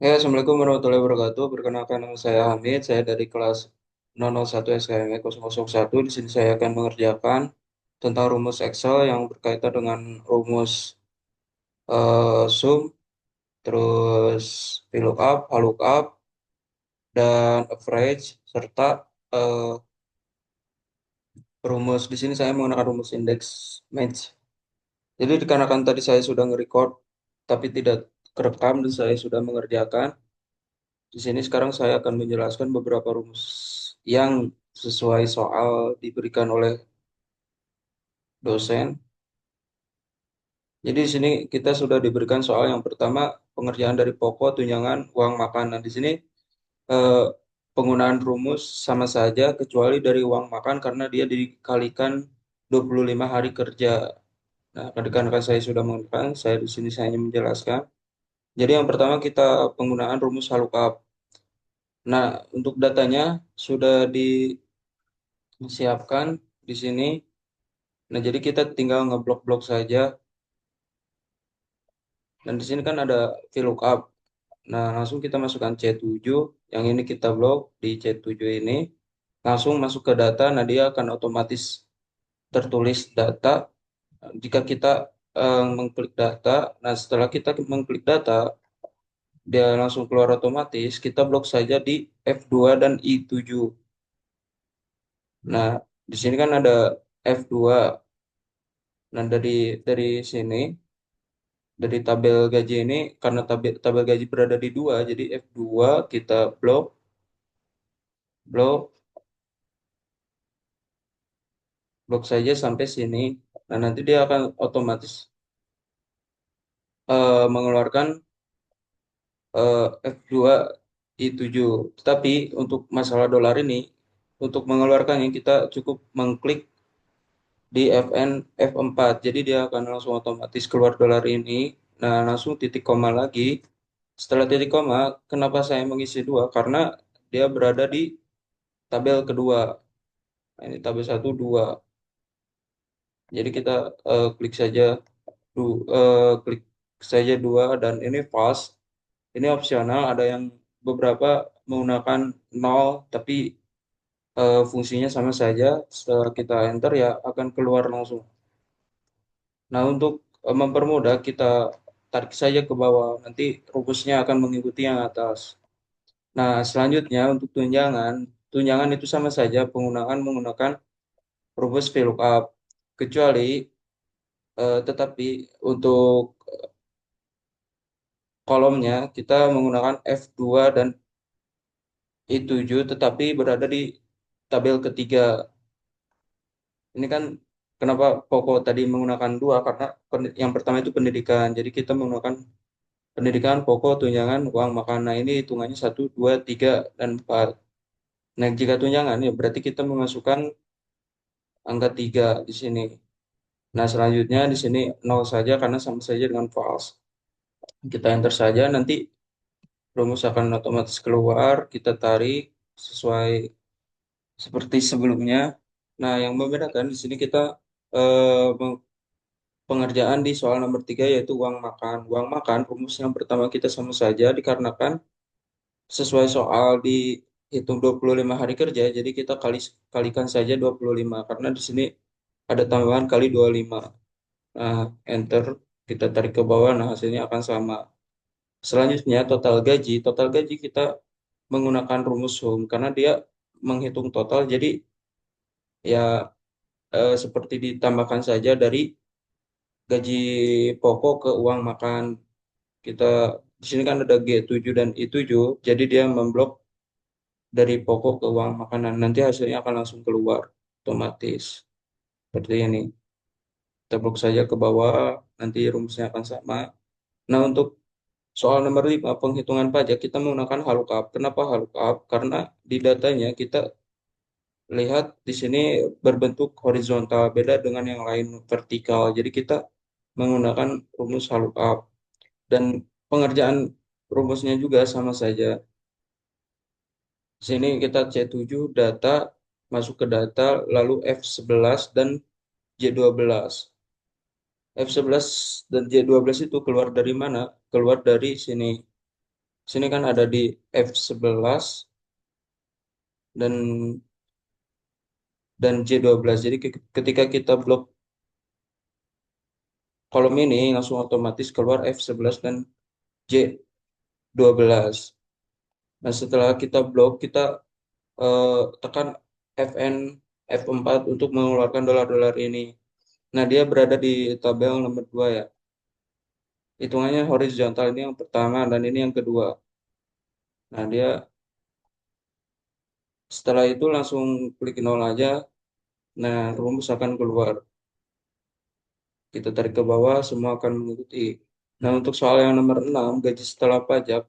Ya, Assalamualaikum warahmatullahi wabarakatuh. Perkenalkan nama saya Hamid, saya dari kelas 001 SKM 001. Di sini saya akan mengerjakan tentang rumus Excel yang berkaitan dengan rumus sum, terus VLOOKUP, HLOOKUP, dan average, serta eh, rumus di sini saya menggunakan rumus index match. Jadi dikarenakan tadi saya sudah nge-record tapi tidak kerekam dan saya sudah mengerjakan. Di sini sekarang saya akan menjelaskan beberapa rumus yang sesuai soal diberikan oleh dosen. Jadi di sini kita sudah diberikan soal yang pertama, pengerjaan dari pokok, tunjangan, uang makan. Nah, di sini eh, penggunaan rumus sama saja kecuali dari uang makan karena dia dikalikan 25 hari kerja. Nah, rekan-rekan saya sudah menggunakan, saya di sini saya hanya menjelaskan. Jadi yang pertama kita penggunaan rumus VLOOKUP. Nah, untuk datanya sudah disiapkan di sini. Nah, jadi kita tinggal ngeblok-blok saja. Dan di sini kan ada VLOOKUP. Nah, langsung kita masukkan C7. Yang ini kita blok di C7 ini. Langsung masuk ke data. Nah, dia akan otomatis tertulis data. Jika kita mengklik data. Nah, setelah kita mengklik data, dia langsung keluar otomatis. Kita blok saja di F2 dan I7. Nah, di sini kan ada F2. Nah, dari sini dari tabel gaji ini karena tabel gaji berada di dua jadi F2 kita blok blok saja sampai sini. Nah, nanti dia akan otomatis mengeluarkan F2 I7. Tetapi untuk masalah dolar ini untuk mengeluarkannya kita cukup mengklik di Fn F4, jadi dia akan langsung otomatis keluar dolar ini. Nah, langsung titik koma lagi. Setelah titik koma, kenapa saya mengisi dua? Karena dia berada di tabel kedua. Nah, ini tabel satu 2. Jadi kita klik saja dua dan ini false. Ini opsional, ada yang beberapa menggunakan nol tapi fungsinya sama saja. Setelah kita enter ya akan keluar langsung. Nah, untuk mempermudah kita tarik saja ke bawah. Nanti rumusnya akan mengikuti yang atas. Nah, selanjutnya untuk tunjangan, tunjangan itu sama saja menggunakan rumus VLOOKUP. Kecuali tetapi untuk kolomnya kita menggunakan F2 dan I7 tetapi berada di tabel ketiga. Ini kan kenapa pokok tadi menggunakan dua karena yang pertama itu pendidikan. Jadi kita menggunakan pendidikan, pokok, tunjangan, uang makan. Nah, ini hitungannya satu, 2, 3, dan 4. Nah, jika tunjangan ya berarti kita memasukkan angka 3 di sini. Nah, selanjutnya di sini nol saja karena sama saja dengan false. Kita enter saja, nanti rumus akan otomatis keluar, kita tarik sesuai seperti sebelumnya. Nah, yang membedakan di sini kita pengerjaan di soal nomor 3 yaitu uang makan. Uang makan rumus yang pertama kita sama saja dikarenakan sesuai soal dihitung 25 hari kerja, jadi kita kalikan saja 25 karena di sini ada tambahan kali 25. Nah, enter, kita tarik ke bawah, nah hasilnya akan sama. Selanjutnya total gaji kita menggunakan rumus sum karena dia menghitung total, jadi ya seperti ditambahkan saja dari gaji pokok ke uang makan. Kita di sini kan ada G7 dan I7, jadi dia memblok dari pokok ke uang makanan. Nanti hasilnya akan langsung keluar otomatis. Seperti ini. Kita blok saja ke bawah, nanti rumusnya akan sama. Nah, untuk soal nomor 5, penghitungan pajak, kita menggunakan HLOOKUP. Kenapa HLOOKUP? Karena di datanya kita lihat di sini berbentuk horizontal, beda dengan yang lain vertikal. Jadi kita menggunakan rumus HLOOKUP. Dan pengerjaan rumusnya juga sama saja. Di sini kita C7 data, masuk ke data, lalu F11 dan J12. F11 dan J12 itu keluar dari mana? Keluar dari sini. Sini kan ada di F11 dan J12. Jadi ketika kita blok kolom ini langsung otomatis keluar F11 dan J12. Nah, setelah kita blok, kita tekan FN F4 untuk mengeluarkan dolar-dolar ini. Nah, dia berada di tabel nomor 2 ya. Hitungannya horizontal ini yang pertama dan ini yang kedua. Nah, dia setelah itu langsung klik nol aja. Nah, rumus akan keluar. Kita tarik ke bawah, semua akan mengikuti. Nah, untuk soal yang nomor 6 gaji setelah pajak.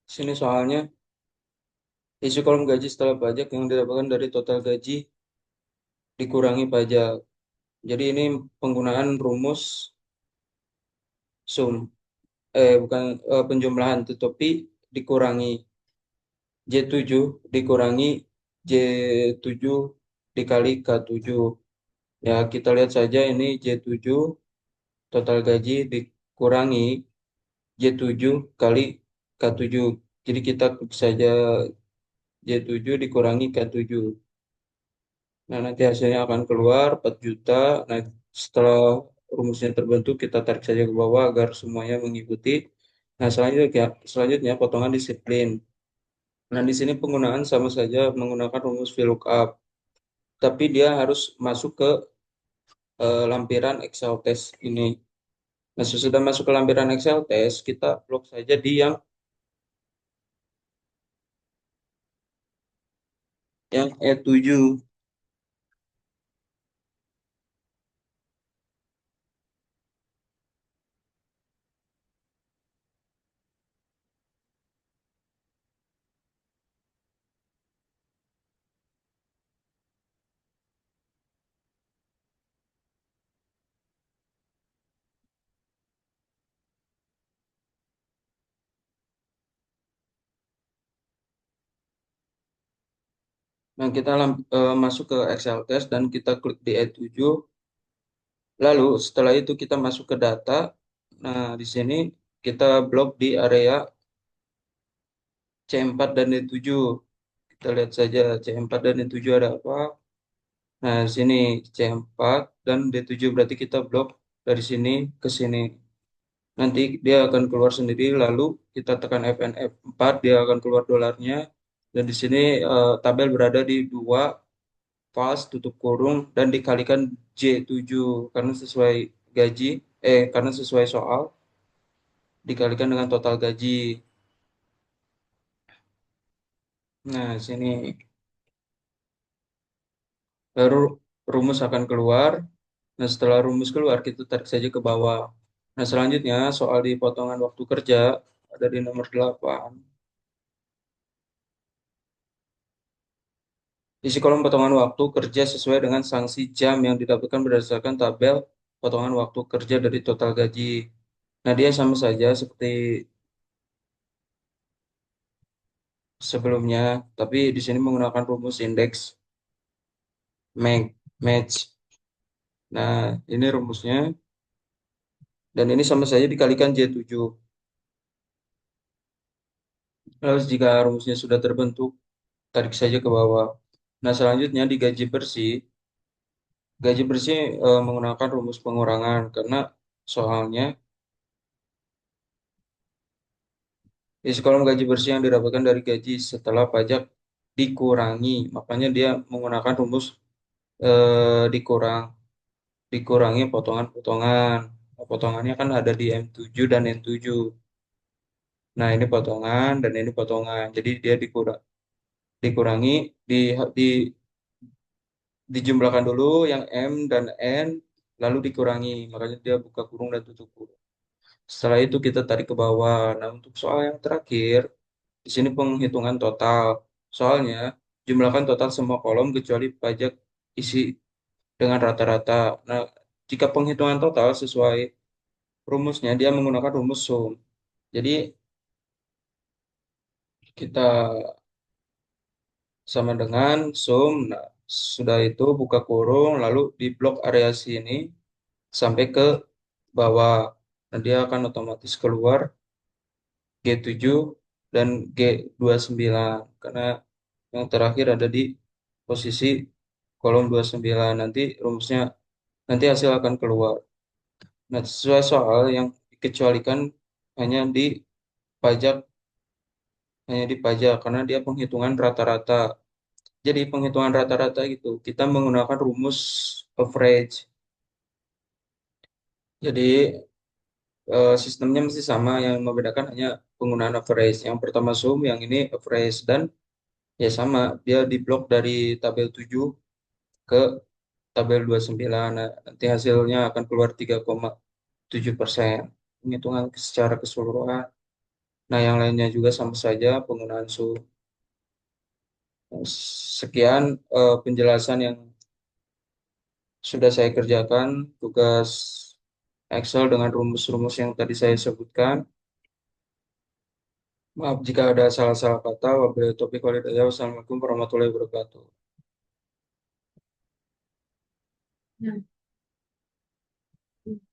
Sini soalnya, isi kolom gaji setelah pajak yang didapatkan dari total gaji dikurangi pajak. Jadi ini penggunaan rumus sum. Bukan penjumlahan, tetapi dikurangi. J7 dikurangi J7 dikali K7. Ya, kita lihat saja ini J7 total gaji dikurangi J7 kali K7. Jadi kita klik saja J7 dikurangi K7. Nah, nanti hasilnya akan keluar 4 juta. Nah, setelah rumusnya terbentuk, kita tarik saja ke bawah agar semuanya mengikuti. Nah, selanjutnya potongan disiplin. Nah, di sini penggunaan sama saja menggunakan rumus VLOOKUP, tapi dia harus masuk ke lampiran Excel test ini. Nah, sesudah masuk ke lampiran Excel test, kita blok saja di yang E7. Nah, kita masuk ke Excel test dan kita klik di E7. Lalu setelah itu kita masuk ke data. Nah, di sini kita blok di area C4 dan D7. Kita lihat saja C4 dan D7 ada apa. Nah, di sini C4 dan D7 berarti kita blok dari sini ke sini. Nanti dia akan keluar sendiri, lalu kita tekan FNF4, dia akan keluar dolarnya. Dan di sini tabel berada di 2 pas tutup kurung dan dikalikan J7 karena sesuai gaji, karena sesuai soal dikalikan dengan total gaji. Nah, sini baru rumus akan keluar. Nah, setelah rumus keluar, kita tarik saja ke bawah. Nah, selanjutnya soal di potongan waktu kerja ada di nomor 8. Isi kolom potongan waktu kerja sesuai dengan sanksi jam yang didapatkan berdasarkan tabel potongan waktu kerja dari total gaji. Nah, dia sama saja seperti sebelumnya, tapi di sini menggunakan rumus indeks match. Nah, ini rumusnya dan ini sama saja dikalikan J7. Lalu jika rumusnya sudah terbentuk, tarik saja ke bawah. Nah, selanjutnya di gaji bersih menggunakan rumus pengurangan karena soalnya isi kolom gaji bersih yang didapatkan dari gaji setelah pajak dikurangi. Makanya dia menggunakan rumus dikurangi potongan-potongan. Nah, potongannya kan ada di M7 dan N7. Nah, ini potongan dan ini potongan. Jadi dia dikurangi di, di dijumlahkan dulu yang M dan N lalu dikurangi. Makanya dia buka kurung dan tutup kurung. Setelah itu kita tarik ke bawah. Nah, untuk soal yang terakhir, di sini penghitungan total. Soalnya, jumlahkan total semua kolom kecuali pajak isi dengan rata-rata. Nah, jika penghitungan total sesuai rumusnya, dia menggunakan rumus sum. Jadi, kita sama dengan sum. Nah, sudah itu buka kurung, lalu di blok area sini sampai ke bawah. Nah, dia akan otomatis keluar G7 dan G29 karena yang terakhir ada di posisi kolom 29. Nanti hasil akan keluar. Nah, sesuai soal yang dikecualikan hanya di pajak hanya di pajak karena dia penghitungan rata-rata. Jadi penghitungan rata-rata gitu. Kita menggunakan rumus average. Jadi sistemnya masih sama, yang membedakan hanya penggunaan average. Yang pertama sum, yang ini average, dan ya sama, dia diblok dari tabel 7 ke tabel 29. Nah, nanti hasilnya akan keluar 3,7%. Penghitungan secara keseluruhan. Nah, yang lainnya juga sama saja penggunaan sum. Sekian penjelasan yang sudah saya kerjakan, tugas Excel dengan rumus-rumus yang tadi saya sebutkan. Maaf jika ada salah-salah kata. Wabillahi taufiq wal hidayah. Wassalamualaikum warahmatullahi wabarakatuh.